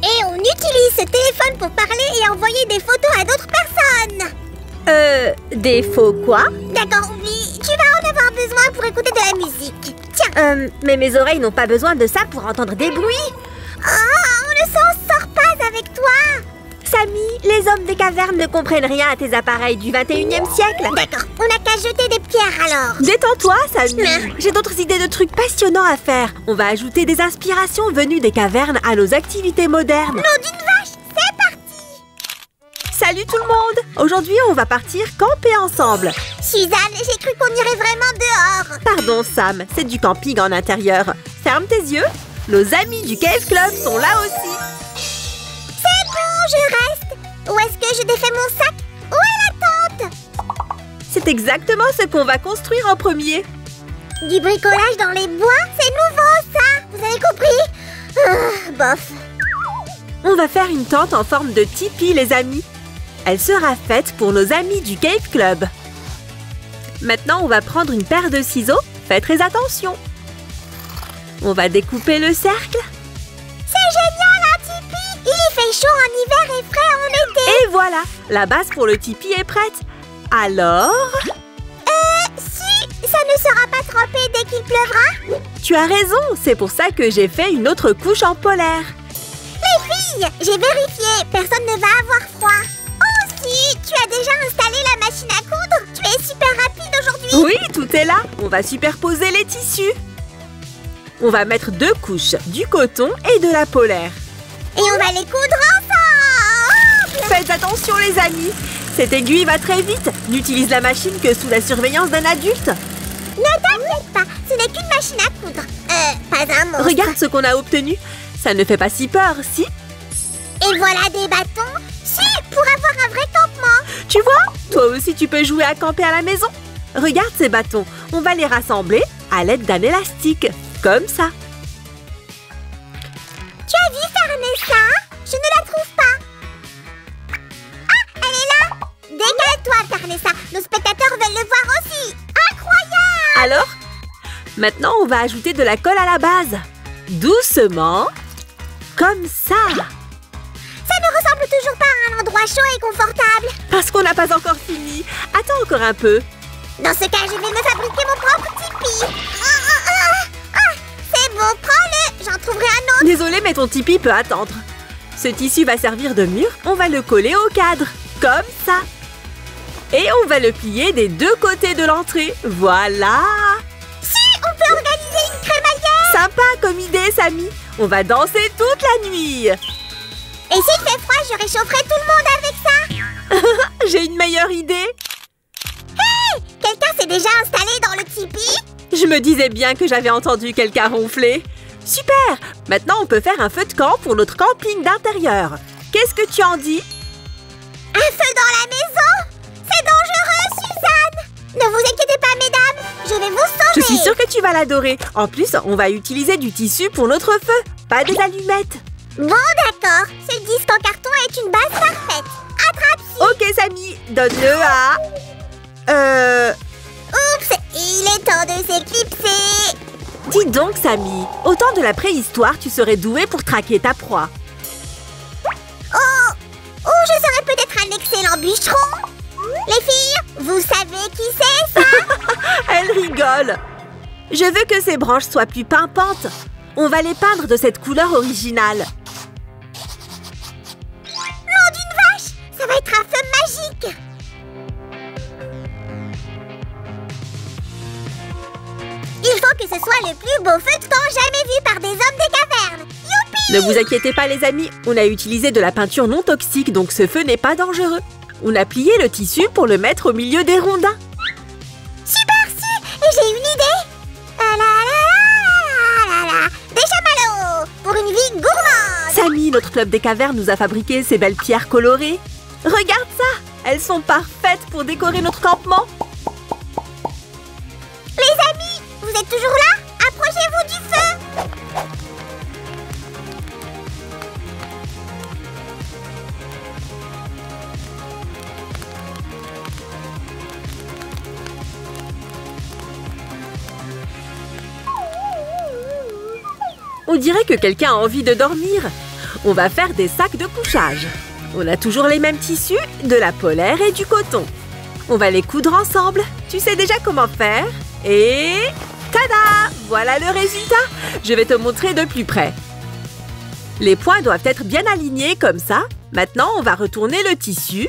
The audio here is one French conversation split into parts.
Et on utilise ce téléphone pour parler et envoyer des photos à d'autres personnes. Des faux quoi? D'accord, oui, tu vas en avoir besoin pour écouter de la musique. Tiens. Mais mes oreilles n'ont pas besoin de ça pour entendre des bruits. Oh, on ne s'en sort pas avec toi. Samy, les hommes des cavernes ne comprennent rien à tes appareils du 21e siècle. D'accord, on n'a qu'à jeter des pierres alors. Détends-toi, Samy. J'ai d'autres idées de trucs passionnants à faire. On va ajouter des inspirations venues des cavernes à nos activités modernes. Nom d'une vache, c'est parti. Salut tout le monde. Aujourd'hui, on va partir camper ensemble. Suzanne, j'ai cru qu'on irait vraiment dehors. Pardon, Sam, c'est du camping en intérieur. Ferme tes yeux. Nos amis du Cave Club sont là aussi. C'est bon, je reste. Où est-ce que je défais mon sac? Où est la tente? C'est exactement ce qu'on va construire en premier. Du bricolage dans les bois? C'est nouveau, ça. Vous avez compris? Bof. On va faire une tente en forme de tipi, les amis. Elle sera faite pour nos amis du Cave Club. Maintenant, on va prendre une paire de ciseaux. Faites très attention. On va découper le cercle. C'est génial, un tipi. Il y fait chaud en hiver et frais en été. Et voilà, la base pour le tipi est prête. Alors… Si ça ne sera pas trempé dès qu'il pleuvra? Tu as raison, c'est pour ça que j'ai fait une autre couche en polaire. Les filles, j'ai vérifié. Personne ne va avoir froid. Oh si, tu as déjà installé la machine à coudre? Tu es super rapide aujourd'hui. Oui, tout est là. On va superposer les tissus. On va mettre 2 couches, du coton et de la polaire. Et on va les coudre ensemble. Faites attention les amis. Cette aiguille va très vite. N'utilise la machine que sous la surveillance d'un adulte. Ne t'inquiète pas, ce n'est qu'une machine à coudre. Pas un monstre. Regarde ce qu'on a obtenu. Ça ne fait pas si peur, si? Et voilà des bâtons. Si, pour avoir un vrai campement. Tu vois, toi aussi tu peux jouer à camper à la maison. Regarde ces bâtons. On va les rassembler à l'aide d'un élastique. Comme ça. Tu as vu Farnessa? Je ne la trouve pas. Ah, elle est là. Décale-toi, Farnessa. Nos spectateurs veulent le voir aussi. Incroyable. Alors, maintenant on va ajouter de la colle à la base. Doucement. Comme ça. Ça ne ressemble toujours pas à un endroit chaud et confortable. Parce qu'on n'a pas encore fini. Attends encore un peu. Dans ce cas, je vais me fabriquer mon propre tipi. C'est bon, prends-le. J'en trouverai un autre. Désolée, mais ton tipi peut attendre. Ce tissu va servir de mur. On va le coller au cadre. Comme ça. Et on va le plier des 2 côtés de l'entrée. Voilà. Si, on peut organiser une crémaillère. Sympa comme idée, Samy. On va danser toute la nuit. Et s'il fait froid, je réchaufferai tout le monde avec ça. J'ai une meilleure idée. Hey, quelqu'un s'est déjà installé dans le tipi? Je me disais bien que j'avais entendu quelqu'un ronfler. Super! Maintenant, on peut faire un feu de camp pour notre camping d'intérieur. Qu'est-ce que tu en dis? Un feu dans la maison? C'est dangereux, Suzanne! Ne vous inquiétez pas, mesdames. Je vais vous sauver. Je suis sûre que tu vas l'adorer. En plus, on va utiliser du tissu pour notre feu, pas des allumettes. Bon, d'accord. Ce disque en carton est une base parfaite. Attrape-ci. Ok, Samy, donne-le à… Oups, il est temps de s'éclipser. Dis donc, Samy, au temps de la préhistoire, tu serais douée pour traquer ta proie. Oh, je serais peut-être un excellent bûcheron. Les filles, vous savez qui c'est, ça? Elle rigole. Je veux que ces branches soient plus pimpantes. On va les peindre de cette couleur originale. Nom d'une vache, ça va être un feu magique. Il faut que ce soit le plus beau feu de camp jamais vu par des hommes des cavernes. Youpi! Ne vous inquiétez pas, les amis. On a utilisé de la peinture non toxique, donc ce feu n'est pas dangereux. On a plié le tissu pour le mettre au milieu des rondins. Super, et j'ai une idée. Des chamallows pour une vie gourmande. Samy, notre club des cavernes, nous a fabriqué ces belles pierres colorées. Regarde ça! Elles sont parfaites pour décorer notre campement. Les amis, vous êtes toujours là? Approchez-vous du feu. On dirait que quelqu'un a envie de dormir. On va faire des sacs de couchage. On a toujours les mêmes tissus, de la polaire et du coton. On va les coudre ensemble. Tu sais déjà comment faire. Et... tada! Voilà le résultat. Je vais te montrer de plus près. Les points doivent être bien alignés comme ça. Maintenant, on va retourner le tissu.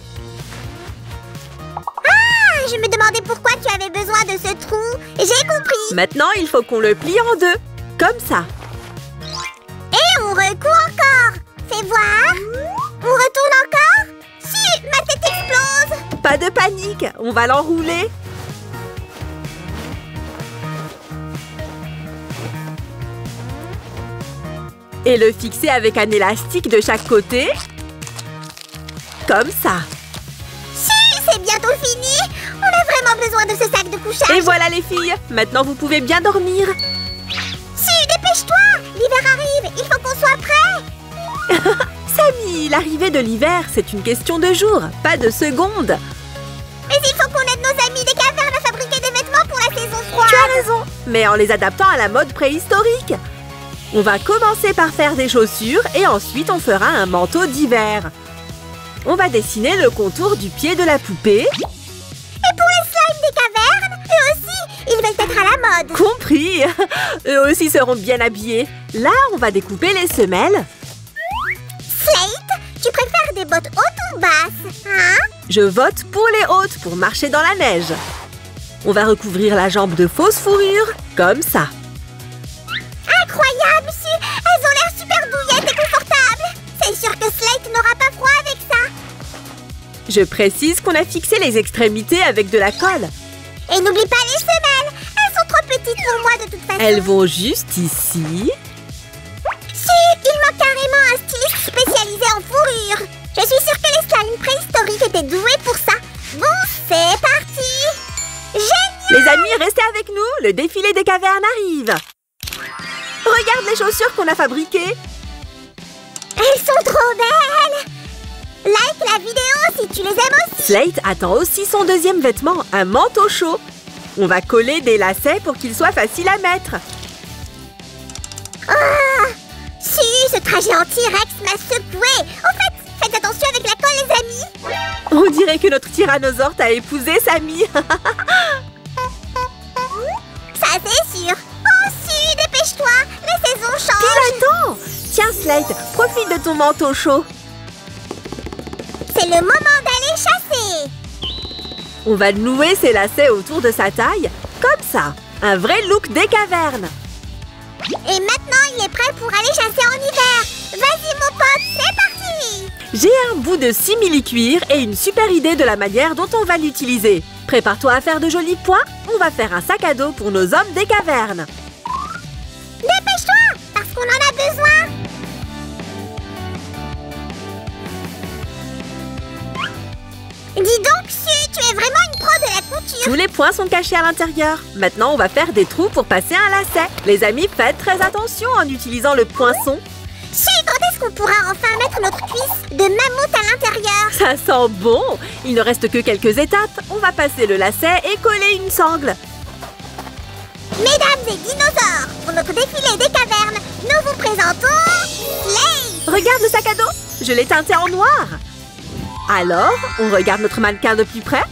Ah, je me demandais pourquoi tu avais besoin de ce trou. J'ai compris. Maintenant, il faut qu'on le plie en deux. Comme ça. Et on recoue encore. Fais voir. On retourne encore. Si, ma tête explose. Pas de panique, on va l'enrouler. Et le fixer avec un élastique de chaque côté. Comme ça. Si, c'est bientôt fini. On a vraiment besoin de ce sac de couchage. Et voilà les filles, maintenant vous pouvez bien dormir. Si, dépêche-toi. L'hiver arrive, il faut qu'on soit prêt. Samy, l'arrivée de l'hiver, c'est une question de jours, pas de secondes. Mais il faut qu'on aide nos amis des cavernes à fabriquer des vêtements pour la saison froide. Tu as raison, mais en les adaptant à la mode préhistorique. On va commencer par faire des chaussures et ensuite on fera un manteau d'hiver. On va dessiner le contour du pied de la poupée. Et pour les slimes des cavernes, eux aussi, ils veulent être à la mode. Compris. Eux aussi seront bien habillés. Là, on va découper les semelles. Slate, tu préfères des bottes hautes ou basses, hein? Je vote pour les hautes pour marcher dans la neige. On va recouvrir la jambe de fausse fourrure, comme ça. Incroyable, Su! Elles ont l'air super douillettes et confortables. C'est sûr que Slate n'aura pas froid avec ça. Je précise qu'on a fixé les extrémités avec de la colle. Et n'oublie pas les semelles. Elles sont trop petites pour moi de toute façon. Elles vont juste ici. Su, il manque carrément un styliste spécialisé en fourrure. Je suis sûre que les slimes préhistoriques étaient doués pour ça. Bon, c'est parti. Génial! Les amis, restez avec nous. Le défilé des cavernes arrive. Regarde les chaussures qu'on a fabriquées. Elles sont trop belles. Like la vidéo si tu les aimes aussi. Slate attend aussi son deuxième vêtement, un manteau chaud. On va coller des lacets pour qu'il soit facile à mettre. Oh, si, ce trajet en T-Rex m'a secoué. Au fait, faites attention avec la colle, les amis. On dirait que notre tyrannosaure t'a épousé, Samy. Ça, c'est sûr. Oh, si, dépêche-toi. Les saisons changent. Pile attends. Tiens, Slate, profite de ton manteau chaud. C'est le moment d'aller chasser. On va nouer ses lacets autour de sa taille, comme ça. Un vrai look des cavernes. Et maintenant, il est prêt pour aller chasser en hiver. Vas-y, mon pote, c'est parti. J'ai un bout de simili-cuir et une super idée de la manière dont on va l'utiliser. Prépare-toi à faire de jolis points. On va faire un sac à dos pour nos hommes des cavernes. Dépêche-toi, parce qu'on en a besoin. Dis donc, Su, tu es vraiment une pro de la couture. Tous les points sont cachés à l'intérieur. Maintenant, on va faire des trous pour passer un lacet. Les amis, faites très attention en utilisant le poinçon. Su, quand est-ce qu'on pourra enfin mettre notre cuisse de mammouth à l'intérieur? Ça sent bon. Il ne reste que quelques étapes. On va passer le lacet et coller une sangle. Mesdames et dinosaures, pour notre défilé des cavernes, nous vous présentons Slate. Regarde le sac à dos. Je l'ai teinté en noir. Alors, on regarde notre mannequin de plus près.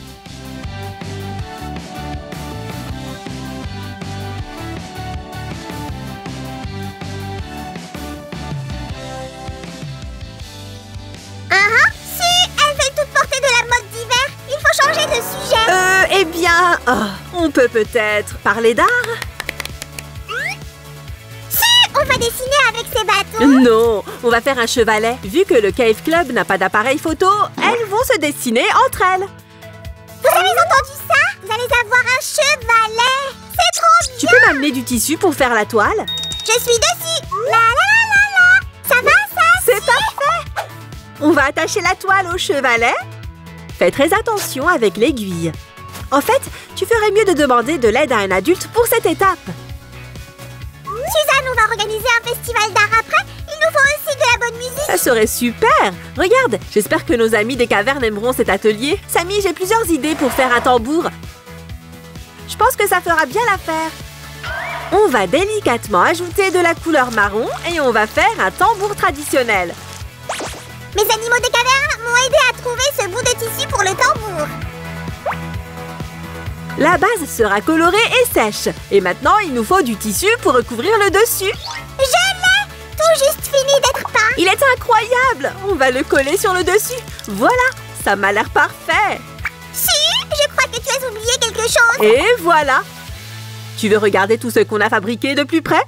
Su, elles veulent toutes porter de la mode d'hiver. Il faut changer de sujet. Eh bien, on peut peut-être parler d'art? Su, on va dessiner avec ces bâtons. Non, on va faire un chevalet. Vu que le Cave Club n'a pas d'appareil photo, elles vont se dessiner entre elles. Vous avez entendu ça? Vous allez avoir un chevalet. C'est trop bien. Tu peux m'amener du tissu pour faire la toile? Je suis dessus. La la la la la. Ça va, ça? C'est parfait. On va attacher la toile au chevalet. Fais très attention avec l'aiguille. En fait, tu ferais mieux de demander de l'aide à un adulte pour cette étape. Suzanne, on va organiser un festival d'art après. Il nous faut aussi de la bonne musique. Ça serait super. Regarde, j'espère que nos amis des cavernes aimeront cet atelier. Samy, j'ai plusieurs idées pour faire un tambour. Je pense que ça fera bien l'affaire. On va délicatement ajouter de la couleur marron et on va faire un tambour traditionnel. Mes animaux des cavernes m'ont aidé à trouver ce bout de tissu pour le tambour. La base sera colorée et sèche. Et maintenant, il nous faut du tissu pour recouvrir le dessus. Je l'ai! Tout juste fini d'être peint. Il est incroyable! On va le coller sur le dessus. Voilà, ça m'a l'air parfait. Si, je crois que tu as oublié quelque chose. Et voilà! Tu veux regarder tout ce qu'on a fabriqué de plus près?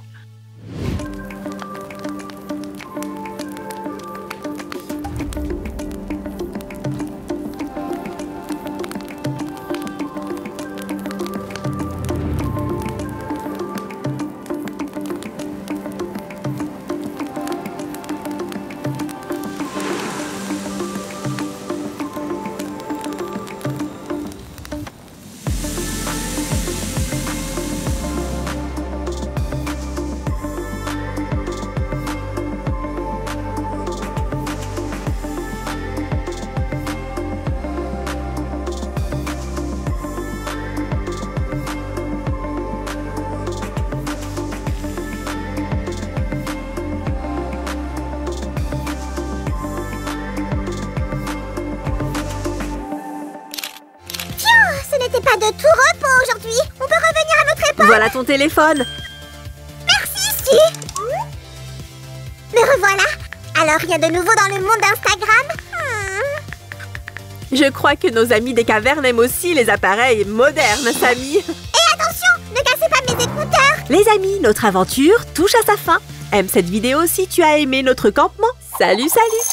Pas de tout repos aujourd'hui. On peut revenir à notre époque. Voilà ton téléphone. Merci, Steve. Me revoilà. Alors, rien de nouveau dans le monde d'Instagram? Je crois que nos amis des cavernes aiment aussi les appareils modernes, Samy. Et attention, ne cassez pas mes écouteurs. Les amis, notre aventure touche à sa fin. Aime cette vidéo si tu as aimé notre campement. Salut, salut!